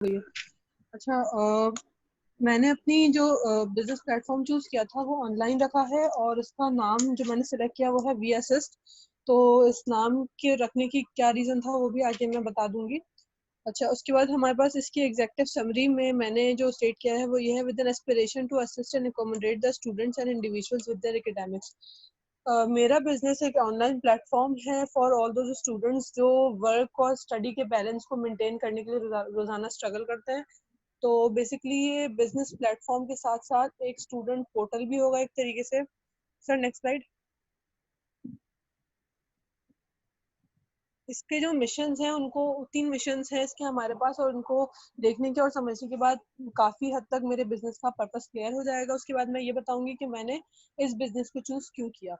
गई है। अच्छा, मैंने अपनी जो बिजनेस प्लेटफॉर्म चूज किया था वो ऑनलाइन रखा है और उसका नाम जो मैंने सिलेक्ट किया वो है वी असिस्ट। तो इस नाम के रखने की क्या रीजन था वो भी आगे मैं बता दूंगी। अच्छा, उसके बाद हमारे पास इसकी एग्जेक्टिव समरी में मैंने जो स्टेट किया है वो ये है, with an aspiration to assist and accommodate the students and individuals with their academics. मेरा बिजनेस एक ऑनलाइन प्लेटफॉर्म है फॉर ऑल दोज स्टूडेंट्स जो वर्क और स्टडी के बैलेंस को मेंटेन करने के लिए रोजाना स्ट्रगल करते हैं। तो बेसिकली ये बिजनेस प्लेटफॉर्म के साथ साथ एक स्टूडेंट पोर्टल भी होगा एक तरीके से। Sir next slide. इसके जो मिशंस हैं उनको 3 मिशंस हैं इसके हमारे पास, और उनको देखने के और समझने के बाद काफी हद तक मेरे बिजनेस का पर्पस क्लियर हो जाएगा। उसके बाद मैं ये बताऊंगी कि मैंने इस बिजनेस को चूज क्यों किया।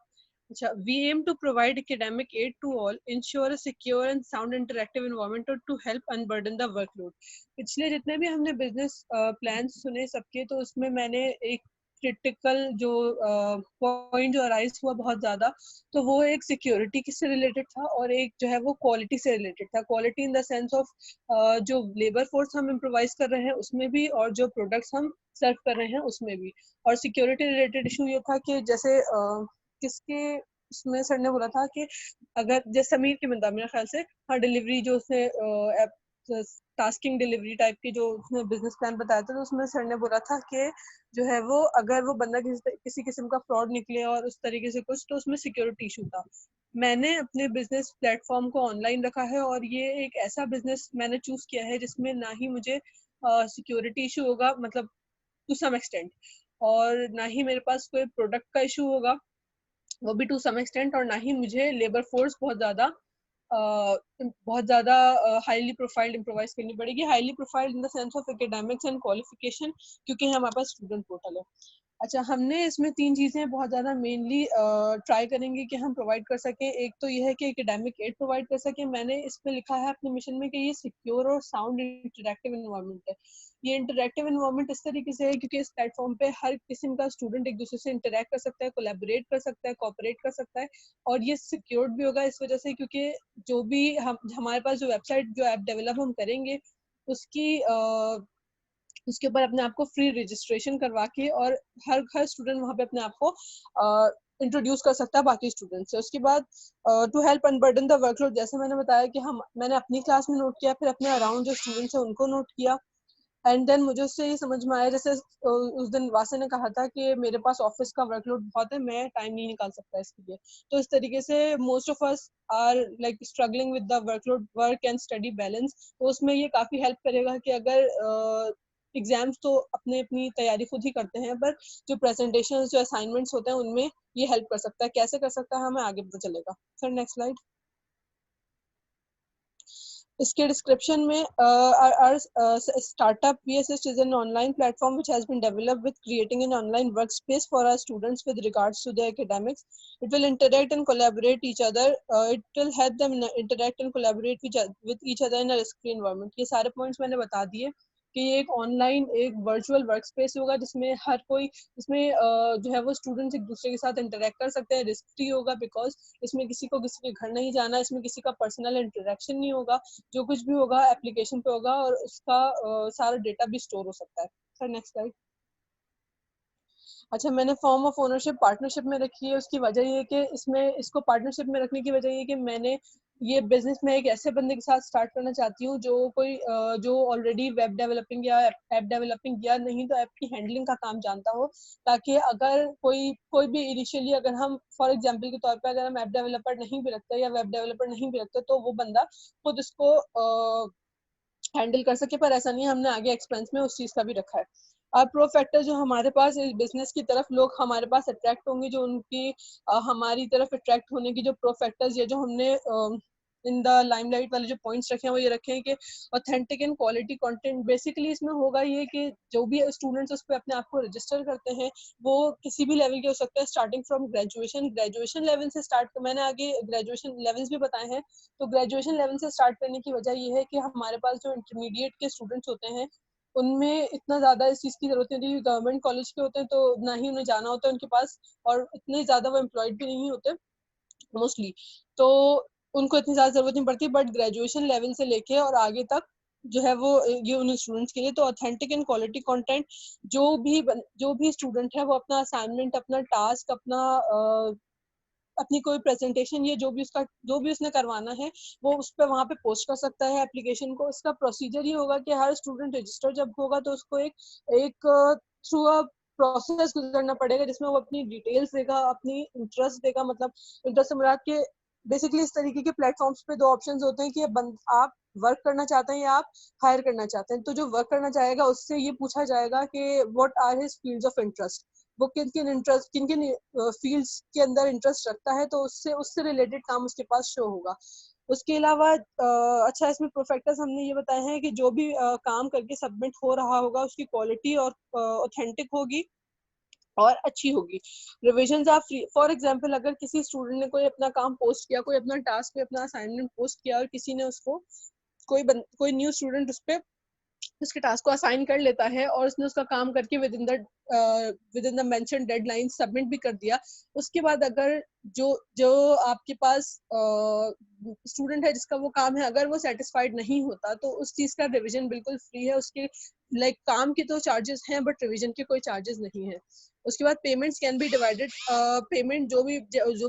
अच्छा, we aim to provide academic aid to all, ensure a secure and sound interactive environment और to help unburden the workload। पिछले जितने भी हमने बिजनेस प्लान्स सुने सबके, तो उसमें मैंने एक क्रिटिकल जो पॉइंट जो अराइज हुआ बहुत ज्यादा, तो वो एक सिक्योरिटी से रिलेटेड था और एक जो है वो क्वालिटी से रिलेटेड था। Quality in the sense of जो लेबर फोर्स हम इम्प्रोवाइज कर रहे हैं उसमें भी, और जो प्रोडक्ट्स हम सर्व कर रहे हैं उसमें भी। और सिक्योरिटी रिलेटेड इशू ये था कि जैसे किसके उसमें सर ने बोला था कि अगर जैसे समीर की बंदा मेरे ख्याल से, हाँ, डिलीवरी जो उसने टास्किंग डिलीवरी टाइप की जो उसने बिजनेस प्लान बताया था, तो उसमें सर ने बोला था कि जो है वो अगर वो बंदा किसी किस्म का फ्रॉड निकले और उस तरीके से कुछ, तो उसमें सिक्योरिटी इशू था। मैंने अपने बिजनेस प्लेटफॉर्म को ऑनलाइन रखा है और ये एक ऐसा बिजनेस मैंने चूज किया है जिसमें ना ही मुझे सिक्योरिटी इशू होगा, मतलब टू सम एक्सटेंट, और ना ही मेरे पास कोई प्रोडक्ट का इशू होगा, वो भी टू सम एक्सटेंट, और ना ही मुझे लेबर फोर्स बहुत ज्यादा हाईली प्रोफाइल्ड इम्प्रोवाइज करनी पड़ेगी। Highly profiled in the sense of academics and qualification, क्योंकि हमारे पास स्टूडेंट पोर्टल है। अच्छा, हमने इसमें 3 चीजें बहुत ज्यादा मेनली ट्राई करेंगे कि हम प्रोवाइड कर सकें। एक तो ये है कि एकेडमिक एड प्रोवाइड कर सकें। मैंने इस पे लिखा है अपने मिशन में कि ये सिक्योर और साउंड इंटरेक्टिव एनवायरनमेंट है। ये इंटरेक्टिव एनवायरनमेंट इस तरीके से है क्योंकि इस प्लेटफॉर्म पे हर किस्म का स्टूडेंट एक दूसरे से इंटरेक्ट कर सकता है, कोलैबोरेट कर सकता है, कोऑपरेट कर सकता है। और ये सिक्योर्ड भी होगा इस वजह से क्योंकि जो भी हम हमारे पास जो वेबसाइट जो ऐप डेवलप हम करेंगे उसकी उसके ऊपर अपने आप को फ्री रजिस्ट्रेशन करवा के, और हर हर स्टूडेंट वहाँ पे अपने आप को इंट्रोड्यूस कर सकता है बाकी स्टूडेंट से। उसके बाद to help unburden the workload, जैसे मैंने बताया कि मैंने अपनी क्लास में नोट किया, फिर अपने अराउंड जो स्टूडेंट्स हैं उनको नोट किया। एंड देन मुझे उससे ये समझ में आया, जैसे उस दिन वासे ने कहा था कि मेरे पास ऑफिस का वर्कलोड बहुत है, मैं टाइम नहीं निकाल सकता इसके लिए। तो इस तरीके से most of us are like struggling with the workload, work and study balance. तो उसमें ये काफी हेल्प करेगा कि अगर एग्जाम्स तो अपने अपनी तैयारी खुद ही करते हैं, पर जो प्रेजेंटेशन जो असाइनमेंट्स होते हैं उनमें ये हेल्प कर सकता है। कैसे कर सकता है हमें आगे पता चलेगा। Sir next slide. इसके डिस्क्रिप्शन में startup VSS is an online platform which has been developed with creating an online workspace for our students with regards to their academics. It will interact and collaborate each other. It will help them interact and collaborate with each other in a risk-free environment. ये सारे points मैंने बता दिए कि ये एक online एक virtual work space होगा जिसमें हर कोई इसमें जो है वो स्टूडेंट्स एक दूसरे के साथ इंटरेक्ट कर सकते हैं। रिस्क फ्री होगा बिकॉज इसमें किसी को किसी के घर नहीं जाना, इसमें किसी का पर्सनल इंटरेक्शन नहीं होगा। जो कुछ भी होगा एप्लीकेशन पे होगा और उसका सारा डेटा भी स्टोर हो सकता है। Sir next slide. अच्छा, मैंने फॉर्म ऑफ ओनरशिप पार्टनरशिप में रखी है। उसकी वजह ये कि इसमें इसको पार्टनरशिप में रखने की वजह ये कि मैंने ये बिजनेस में एक ऐसे बंदे के साथ स्टार्ट करना चाहती हूँ जो कोई जो ऑलरेडी वेब डेवलपिंग या ऐप डेवलपिंग या नहीं तो ऐप की हैंडलिंग का काम जानता हो, ताकि अगर कोई कोई भी इनिशियली अगर हम फॉर एग्जांपल के तौर पे अगर हम ऐप डेवलपर नहीं भी रखते या वेब डेवलपर नहीं भी रखते तो वो बंदा खुद इसको हैंडल कर सके। पर ऐसा नहीं है, हमने आगे एक्सपेंस में उस चीज का भी रखा है। अब प्रो फैक्टर जो हमारे पास इस बिजनेस की तरफ लोग हमारे पास अट्रैक्ट होंगे, जो उनकी हमारी तरफ अट्रैक्ट होने की जो प्रो फैक्टर्स ये जो हमने इन द लाइमलाइट वाले जो पॉइंट्स रखे हैं वो ये रखे हैं कि authentic and quality content. Basically इसमें होगा ये कि जो भी स्टूडेंट्स उस पर अपने आप को रजिस्टर करते हैं वो किसी भी लेवल के हो सकते हैं, स्टार्टिंग फ्रॉम ग्रेजुएशन लेवल से स्टार्ट। मैंने आगे ग्रेजुएशन लेवल्स भी बताए हैं। तो ग्रेजुएशन लेवल से स्टार्ट करने की वजह ये है कि हमारे पास जो इंटरमीडिएट के स्टूडेंट्स होते हैं उनमें इतना ज्यादा इस चीज की जरूरत नहीं होती। गवर्नमेंट कॉलेज के होते हैं तो ना ही उन्हें जाना होता है उनके पास, और इतने ज्यादा वो एम्प्लॉयड भी नहीं होते मोस्टली, तो उनको इतनी ज्यादा जरूरत नहीं पड़ती। बट ग्रेजुएशन लेवल से लेके और आगे तक जो है वो ये उन स्टूडेंट्स के लिए। तो ऑथेंटिक एंड क्वालिटी कंटेंट, जो भी स्टूडेंट है वो अपना असाइनमेंट, अपना टास्क, अपनी कोई प्रेजेंटेशन, या जो भी उसने करवाना है वो उस पर वहाँ पे पोस्ट कर सकता है एप्लीकेशन को। इसका प्रोसीजर ये होगा कि हर स्टूडेंट रजिस्टर जब होगा तो उसको एक थ्रू अ प्रोसेस गुजरना पड़ेगा, जिसमें वो अपनी डिटेल्स देगा, अपनी इंटरेस्ट देगा। मतलब इंटरेस्ट से मुराद के बेसिकली इस तरीके के प्लेटफॉर्म्स पे दो ऑप्शंस होते हैं कि आप वर्क करना चाहते हैं या आप हायर करना चाहते हैं। तो जो वर्क करना चाहेगा उससे ये पूछा जाएगा कि what are his fields of interest, वो किन किन फील्ड्स के अंदर इंटरेस्ट रखता है, तो उससे रिलेटेड काम उसके पास शो होगा। उसके अलावा अच्छा, इसमें प्रोफेक्टर्स हमने ये बताए हैं कि जो भी काम करके सबमिट हो रहा होगा उसकी क्वालिटी और ऑथेंटिक होगी और अच्छी होगी। रिविजन आप फ्री, फॉर एग्जाम्पल अगर किसी स्टूडेंट ने कोई अपना काम पोस्ट किया, कोई अपना टास्क, कोई अपना असाइनमेंट पोस्ट किया और किसी ने उसको कोई न्यू स्टूडेंट उस पर उसके टास्क को असाइन कर लेता है और उसने उसका काम करके with in the mention deadline submit भी कर दिया, उसके बाद अगर जो जो आपके पास स्टूडेंट है जिसका वो काम है, अगर वो सेटिस्फाइड नहीं होता तो उस चीज का रिवीजन बिल्कुल फ्री है। उसके काम के तो चार्जेस हैं बट रिवीजन के कोई चार्जेस नहीं है। उसके बाद payments can be divided. Payment जो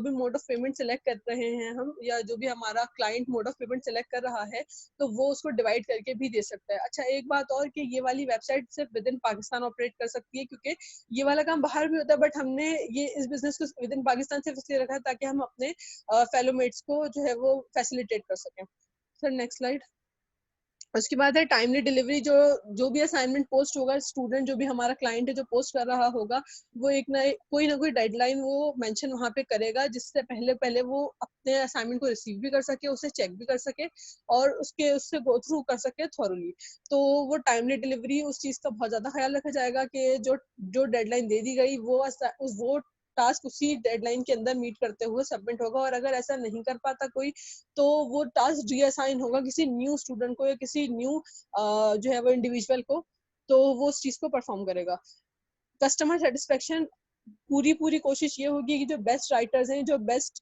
भी मोड ऑफ पेमेंट सेलेक्ट कर रहे हैं हम, या जो भी हमारा client mode of payment select कर रहा है, तो वो उसको डिवाइड करके भी दे सकता है। अच्छा, एक बात और कि ये वाली वेबसाइट सिर्फ विद इन पाकिस्तान ऑपरेट कर सकती है, क्योंकि ये वाला काम बाहर भी होता है, बट हमने ये इस बिजनेस को विद इन पाकिस्तान सिर्फ इसलिए रखा है ताकि हम अपने फेलोमेट्स को जो है वो फैसिलिटेट कर सकें। Sir next slide. उसके बाद है टाइमली डिलीवरी। जो भी असाइनमेंट पोस्ट होगा, स्टूडेंट जो भी हमारा क्लाइंट है जो पोस्ट कर रहा होगा, वो कोई ना कोई डेडलाइन वो मेंशन वहाँ पे करेगा, जिससे पहले पहले वो अपने असाइनमेंट को रिसीव भी कर सके, उसे चेक भी कर सके और उससे गो थ्रू कर सके थॉरली। तो वो टाइमली डिलीवरी उस चीज़ का बहुत ज़्यादा ख्याल रखा जाएगा कि जो डेडलाइन दे दी गई वो टास्क उसी डेडलाइन के अंदर मीट करते हुए सबमिट होगा। और अगर ऐसा नहीं कर पाता कोई, तो वो टास्क रीअसाइन होगा किसी न्यू स्टूडेंट को या किसी न्यू जो है वो इंडिविजुअल को, तो वो उस चीज को परफॉर्म करेगा। कस्टमर सेटिस्फेक्शन, पूरी कोशिश ये होगी कि जो बेस्ट राइटर्स हैं, जो बेस्ट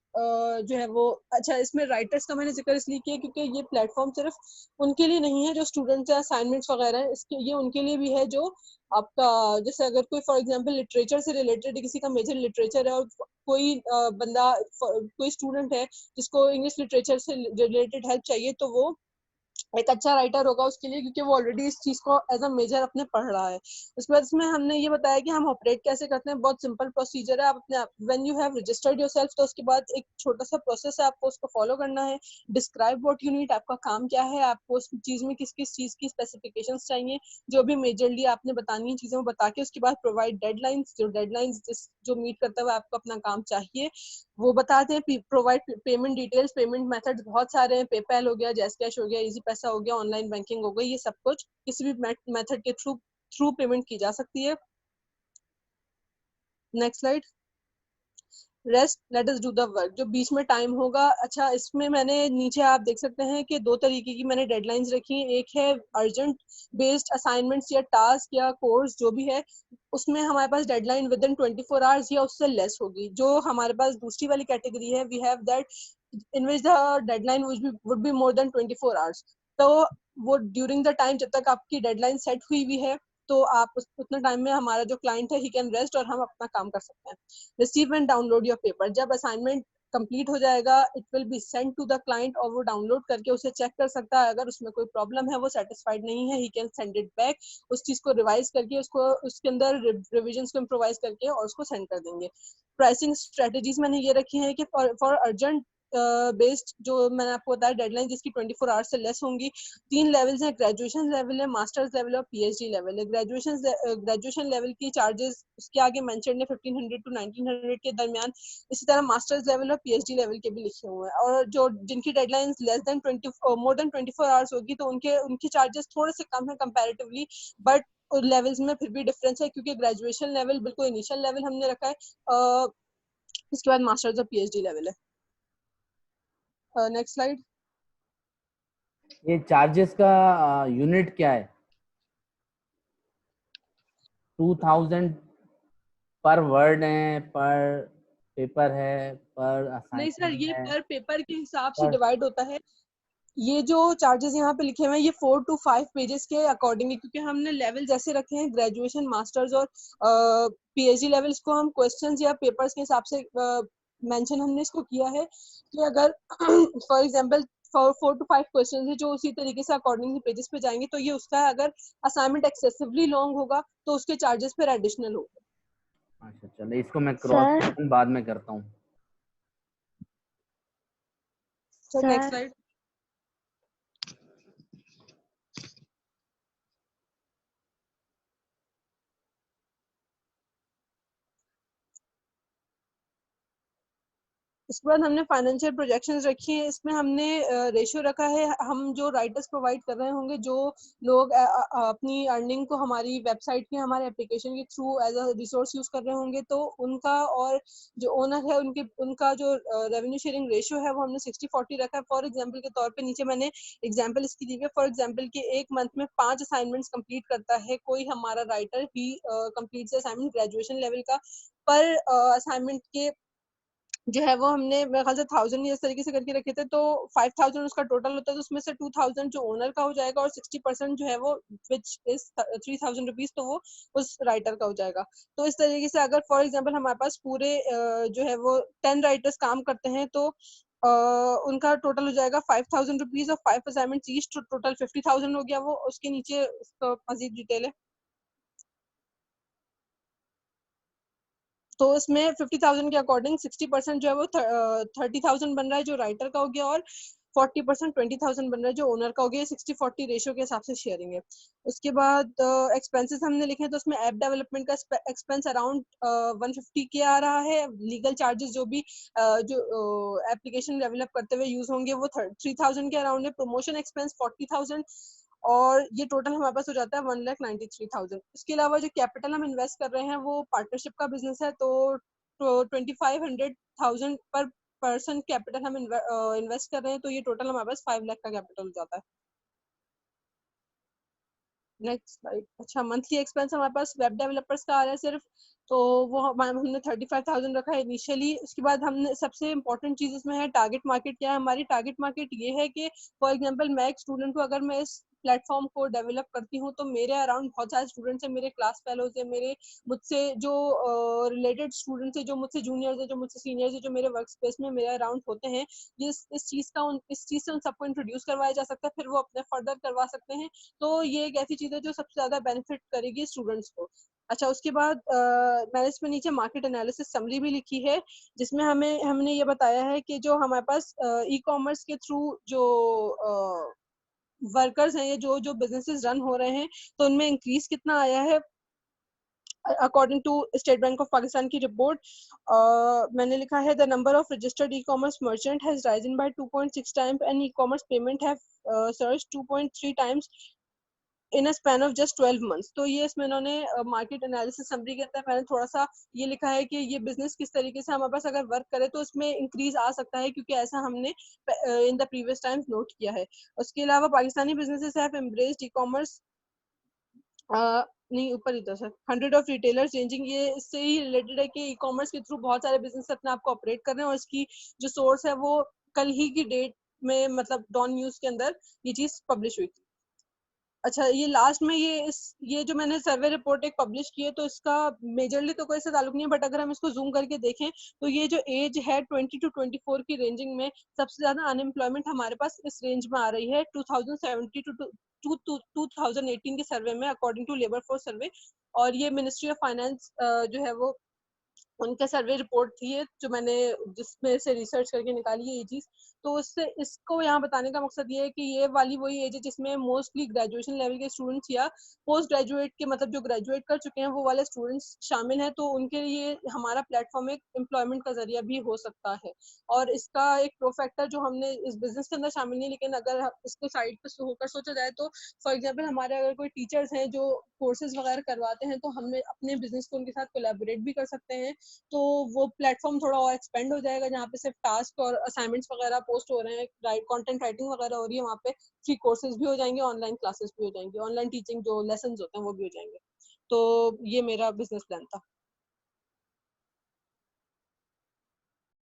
जो है वो, अच्छा इसमें राइटर्स का मैंने जिक्र इसलिए किया क्योंकि ये प्लेटफॉर्म सिर्फ उनके लिए नहीं है जो स्टूडेंट्स या असाइनमेंट्स वगैरह है, ये उनके लिए भी है जो आपका, जैसे अगर कोई फॉर एग्जांपल लिटरेचर से रिलेटेड, किसी का मेजर लिटरेचर है और कोई बंदा, कोई स्टूडेंट है जिसको इंग्लिश लिटरेचर से रिलेटेड हेल्प चाहिए, तो वो एक अच्छा राइटर होगा उसके लिए, क्योंकि वो ऑलरेडी इस चीज को एज अ मेजर अपने पढ़ रहा है। उसके बाद इसमें हमने ये बताया कि हम ऑपरेट कैसे करते हैं। बहुत सिंपल प्रोसीजर है। आप अपने when you have registered yourself, तो उसके बाद एक छोटा सा प्रोसेस है, आपको उसको फॉलो करना है। डिस्क्राइब व्हाट यू नीड, आपका काम क्या है, आपको उस चीज में किस किस चीज की स्पेसिफिकेशंस चाहिए, जो भी मेजरली आपने बतानी है चीजें वो बता के, उसके बाद प्रोवाइड डेडलाइंस, जो डेडलाइंस जो मीट करता हुआ आपको अपना काम चाहिए वो बताते हैं। Provide payment details, payment methods बहुत सारे हैं, पेपैल हो गया, जैस कैश हो गया, इजी पैसा हो गया, ऑनलाइन बैंकिंग हो गई, ये सब कुछ किसी भी मेथड के थ्रू पेमेंट की जा सकती है। Next slide. Rest, let us do the work, जो बीच में टाइम होगा। अच्छा, इसमें मैंने नीचे आप देख सकते हैं कि दो तरीके की मैंने डेडलाइंस रखी हैं। एक है अर्जेंट बेस्ड असाइनमेंट्स या टास्क या कोर्स जो भी है, उसमें हमारे पास डेडलाइन विद इन 24 आवर्स या उससे लेस होगी। जो हमारे पास दूसरी वाली कैटेगरी है, we have that in which the deadline would be more than 24 hours. तो वो ड्यूरिंग द टाइम जब तक आपकी डेडलाइन सेट हुई हुई है, तो आप उतना टाइम में हमारा जो क्लाइंट है ही कैन रेस्ट और हम अपना काम कर सकते हैं। Receive and download your paper, जब असाइनमेंट कंप्लीट हो जाएगा it will be send to the client और वो डाउनलोड करके उसे चेक कर सकता है। अगर उसमें कोई प्रॉब्लम है, वो सेटिस्फाइड नहीं है, he can send it back, उस चीज को रिवाइज करके उसको उसके अंदर रिविजन्स को इम्प्रोवाइज करके और उसको सेंड कर देंगे। प्राइसिंग स्ट्रेटेजीज मैंने ये रखी है कि फॉर अर्जेंट बेस्ड जो मैंने आपको बताया डेडलाइन जिसकी 24 आवर्स से लेस होंगी, 3 लेवल्स हैं, ग्रेजुएशन लेवल है, मास्टर्स लेवल और पीएचडी लेवल है। ग्रेजुएशन लेवल की चार्जेस उसके आगे मेंशन है 1500 to 1900 के दरमियान। इसी तरह मास्टर्स लेवल और पीएचडी लेवल के भी लिखे हुए हैं। और जो जिनकी डेडलाइन लेस देन 20 मोर देन 24 आवर्स होगी, तो उनकी चार्जेस थोड़े से कम है कंपैरेटिवली, बट लेवल्स में फिर भी डिफरेंस है, क्योंकि ग्रेजुएशन लेवल बिल्कुल इनिशियल लेवल हमने रखा है, इसके बाद मास्टर्स और पीएचडी लेवल है। Next slide. ये चार्जेस का यूनिट क्या है? 2000 पर वर्ड है, पर पेपर है, पर नहीं सर, असाइनमेंट ये है, पर पेपर के हिसाब से पर डिवाइड होता है। ये जो चार्जेस यहाँ पे लिखे हुए हैं ये 4 to 5 पेजेस के अकॉर्डिंग है, क्योंकि हमने लेवल जैसे रखे हैं ग्रेजुएशन, मास्टर्स और पीएचडी लेवल्स को हम क्वेश्चंस या पेपर्स के हिसाब से मेंशन हमने इसको किया है कि अगर फॉर एग्जांपल 4 to 5 क्वेश्चंस है जो उसी तरीके से अकॉर्डिंग पेजेस पे जाएंगे तो ये उसका है। अगर असाइनमेंट एक्सेसिवली लॉन्ग होगा तो उसके चार्जेस फिर एडिशनल होगा। अच्छा चलो, इसको मैं क्रॉस सर बाद में करता हूँ। Sir next sir slide. इसके बाद हमने फाइनेंशियल प्रोजेक्शंस रखी हैं। इसमें हमने रेशियो रखा है, हम जो राइटर्स प्रोवाइड कर रहे होंगे, जो लोग अपनी अर्निंग को हमारी वेबसाइट के, हमारे एप्लीकेशन के through as a resource use कर रहे होंगे, तो उनका और जो ओनर है उनका जो रेवेन्यू शेयरिंग रेशियो है वो हमने 60-40 रखा है। फॉर एग्जाम्पल के तौर पर नीचे मैंने एग्जाम्पल इसकी दी है। फॉर एग्जाम्पल के एक मंथ में 5 असाइनमेंट्स कंप्लीट करता है कोई हमारा राइटर, ही कंप्लीट असाइनमेंट ग्रेजुएशन लेवल का। पर असाइनमेंट के जो है वो हमने मेरे ख्याल से 1000 इस तरीके से करके रखे थे, तो 5000 उसका टोटल होता है, तो उसमें से 2000 जो ओनर का हो जाएगा और 60% जो है वो विच इज 3000 रुपीज, तो वो उस राइटर का हो जाएगा। तो इस तरीके से अगर फॉर एग्जांपल हमारे पास पूरे जो है वो 10 राइटर्स काम करते हैं तो उनका टोटल हो जाएगा 5000 रुपीज और 5 असाइनमेंट ईच, तो टोटल 50,000 हो गया। वो उसके नीचे मजीद डिटेल है। तो इसमें 50,000 के अकॉर्डिंग 60% जो है वो 30,000 बन रहा है जो राइटर का हो गया, और 40% 20,000 बन रहा है जो ओनर का हो गया। 60-40 रेशियो के हिसाब से शेयरिंग है। उसके बाद एक्सपेंसेस हमने लिखे हैं, तो उसमें ऐप डेवलपमेंट का एक्सपेंस अराउंड 150 के आ रहा है। लीगल चार्जेस जो भी जो एप्लीकेशन डेवलप करते हुए यूज होंगे वो 3,000 के अराउंड है। प्रमोशन एक्सपेंस 40,000, और ये टोटल हमारे पास हो जाता है 1,93,000। इसके अलावा जो कैपिटल हम इन्वेस्ट कर रहे हैं वो पार्टनरशिप का बिजनेस है, तो 2500,000 पर पर्सन कैपिटल हम इन्वेस्ट कर रहे हैं, तो ये टोटल हमारे पास 5 लाख का कैपिटल हो जाता है। Next slide. अच्छा, मंथली एक्सपेंस हमारे पास वेब डेवलपर्स का आ रहा है सिर्फ, तो वो हमने 35,000 रखा है इनिशियली। उसके बाद हमने सबसे इंपॉर्टेंट चीज इसमें है टारगेट मार्केट क्या है। हमारी टारगेट मार्केट ये है कि फॉर एग्जांपल मैं एक स्टूडेंट हूँ, अगर मैं इस प्लेटफॉर्म को डेवलप करती हूँ तो मेरे अराउंड बहुत सारे स्टूडेंट्स हैं, मेरे क्लास फेलोज है, मेरे मुझसे जो रिलेटेड स्टूडेंट्स है, जो मुझसे जूनियर्स है, जो मुझसे सीनियर्स है, जो मेरे वर्क स्पेस में मेरे अराउंड होते हैं। ये इस चीज से उन सबको इंट्रोड्यूस करवाया जा सकता है, फिर वो अपने फर्दर करवा सकते हैं। तो ये एक ऐसी चीज है जो सबसे ज्यादा बेनिफिट करेगी स्टूडेंट्स को। अच्छा, उसके बाद मैंने इसमें नीचे मार्केट एनालिसिस समरी भी लिखी है, जिसमें हमने ये बताया है कि जो हमारे पास ई कॉमर्स के थ्रू जो वर्कर्स हैं, ये जो जो बिजनेसेस रन हो रहे हैं, तो उनमें इंक्रीज कितना आया है according to State Bank of Pakistan की रिपोर्ट। मैंने लिखा है the number of registered e commerce merchant has risen by 2.6 times and e commerce payment have surge 2.3 times in a span of just 12 months. तो ये इसमें इन्होंने मार्केट एनालिसिस समरी के अंदर मैंने थोड़ा सा ये लिखा है कि ये बिजनेस किस तरीके से हमारे पास अगर वर्क करे तो इसमें इंक्रीज आ सकता है, क्योंकि ऐसा हमने in the previous times note किया है। उसके अलावा Pakistani businesses have embraced e commerce, नहीं ऊपर ही था सर, 100 ऑफ रिटेलर्स चेंजिंग, ये इससे ही रिलेटेड है कि ई कॉमर्स के थ्रू बहुत सारे बिजनेस अपने आप को ऑपरेट कर रहे हैं, और इसकी जो सोर्स है वो कल ही की डेट में, मतलब डॉन न्यूज के अंदर ये चीज पब्लिश हुई थी। अच्छा, ये लास्ट में ये जो मैंने सर्वे रिपोर्ट एक पब्लिश की है, तो इसका मेजरली तो कोई से ताल्लुक नहीं है, बट अगर हम इसको जूम करके देखें तो ये जो एज है 20 to 24 की रेंजिंग में, सबसे ज्यादा अनएम्प्लॉयमेंट हमारे पास इस रेंज में आ रही है 2017 to 2018 के सर्वे में, according to labour force survey. और ये मिनिस्ट्री ऑफ फाइनेंस जो है वो उनका सर्वे रिपोर्ट थी ये, जो मैंने जिसमें से रिसर्च करके निकाली है ये चीज। तो उससे इसको यहाँ बताने का मकसद ये है कि ये वाली वही एज है जिसमें मोस्टली ग्रेजुएशन लेवल के स्टूडेंट्स या पोस्ट ग्रेजुएट के, मतलब जो ग्रेजुएट कर चुके हैं वो वाले स्टूडेंट्स शामिल हैं, तो उनके लिए हमारा प्लेटफॉर्म एक एम्प्लॉयमेंट का जरिया भी हो सकता है। और इसका एक प्रोफैक्टर जो हमने इस बिजनेस के अंदर शामिल नहीं, लेकिन अगर इसको साइड पे होकर सोचा जाए तो फॉर एग्जाम्पल हमारे अगर कोई टीचर्स हैं जो कोर्सेज वगैरह करवाते हैं, तो हमें अपने बिजनेस को उनके साथ कोलैबोरेट भी कर सकते हैं। तो वो प्लेटफॉर्म थोड़ा और एक्सपेंड हो जाएगा, जहाँ पे सिर्फ टास्क और असाइनमेंट्स वगैरह पोस्ट हो रहे हैं, कंटेंट राइटिंग वगैरह हो रही है, वहाँ पे फ्री कोर्सेज भी हो जाएंगे, ऑनलाइन क्लासेस भी हो जाएंगी, ऑनलाइन टीचिंग जो लेसन होते हैं वो भी हो जाएंगे। तो ये मेरा बिजनेस प्लान था।